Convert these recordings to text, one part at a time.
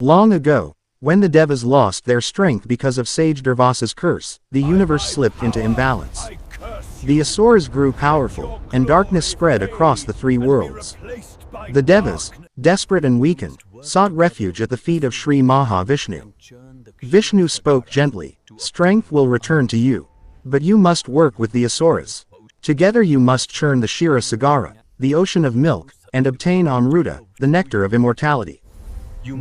Long ago, when the Devas lost their strength because of sage Durvasa's curse, the universe slipped into imbalance. The Asuras grew powerful, and darkness spread across the three worlds. The Devas, desperate and weakened, sought refuge at the feet of Sri Maha Vishnu. Vishnu spoke gently, "Strength will return to you. But you must work with the Asuras. Together you must churn the Kshira Sagara, the ocean of milk, and obtain Amrita, the nectar of immortality."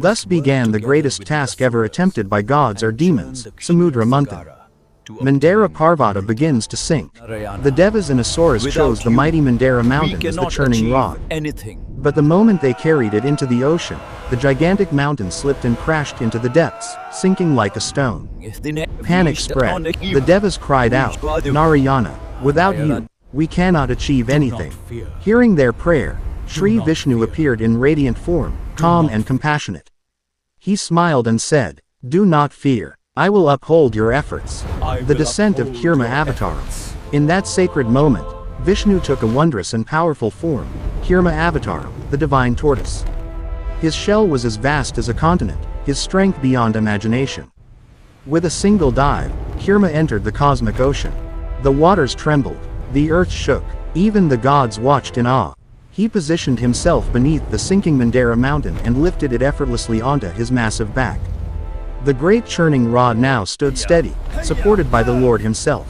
Thus began the greatest task ever attempted by gods or demons, Samudra Manthan. Mandara Parvata begins to sink. The Devas and Asuras chose the mighty Mandara mountain as the churning rod. But the moment they carried it into the ocean, the gigantic mountain slipped and crashed into the depths, sinking like a stone. Panic spread. The Devas cried out, "Narayana, without you, we cannot achieve anything." Hearing their prayer, Sri Vishnu appeared in radiant form, calm and compassionate. He smiled and said, "Do not fear. I will uphold your efforts." The descent of Kurma Avatar. In that sacred moment, Vishnu took a wondrous and powerful form, Kurma Avatar, the divine tortoise. His shell was as vast as a continent, his strength beyond imagination. With a single dive, Kurma entered the cosmic ocean. The waters trembled, the earth shook, even the gods watched in awe. He positioned himself beneath the sinking Mandara mountain and lifted it effortlessly onto his massive back. The great churning rod now stood steady, supported by the Lord himself.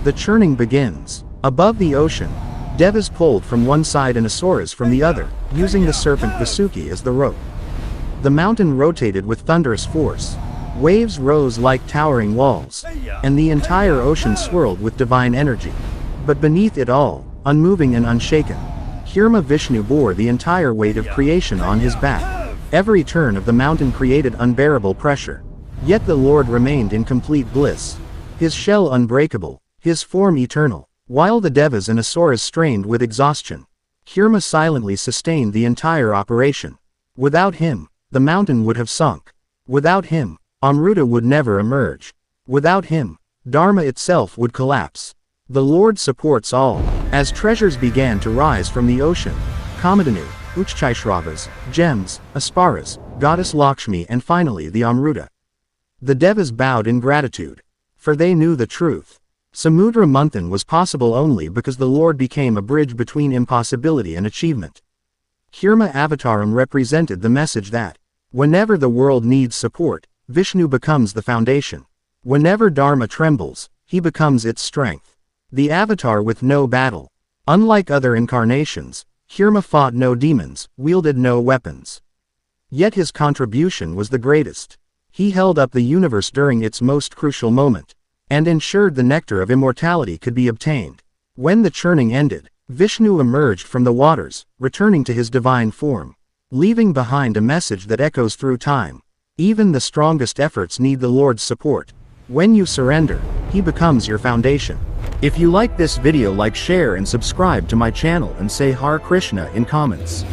The churning begins. Above the ocean, Devas pulled from one side and Asuras from the other, using the serpent Vasuki as the rope. The mountain rotated with thunderous force. Waves rose like towering walls, and the entire ocean swirled with divine energy. But beneath it all, unmoving and unshaken, Kurma Vishnu bore the entire weight of creation on his back. Every turn of the mountain created unbearable pressure. Yet the Lord remained in complete bliss. His shell unbreakable, his form eternal. While the Devas and Asuras strained with exhaustion, Kurma silently sustained the entire operation. Without him, the mountain would have sunk. Without him, Amrita would never emerge. Without him, Dharma itself would collapse. The Lord supports all. As treasures began to rise from the ocean, Kamadhanu, Uchchaishravas, gems, Asparas, goddess Lakshmi and finally the Amrita. The Devas bowed in gratitude. For they knew the truth. Samudra Manthan was possible only because the Lord became a bridge between impossibility and achievement. Kurma Avataram represented the message that, whenever the world needs support, Vishnu becomes the foundation. Whenever Dharma trembles, he becomes its strength. The Avatar with no battle. Unlike other incarnations, Kurma fought no demons, wielded no weapons. Yet his contribution was the greatest. He held up the universe during its most crucial moment, and ensured the nectar of immortality could be obtained. When the churning ended, Vishnu emerged from the waters, returning to his divine form, leaving behind a message that echoes through time. Even the strongest efforts need the Lord's support. When you surrender, he becomes your foundation. If you like this video, like, share and subscribe to my channel and say Hare Krishna in comments.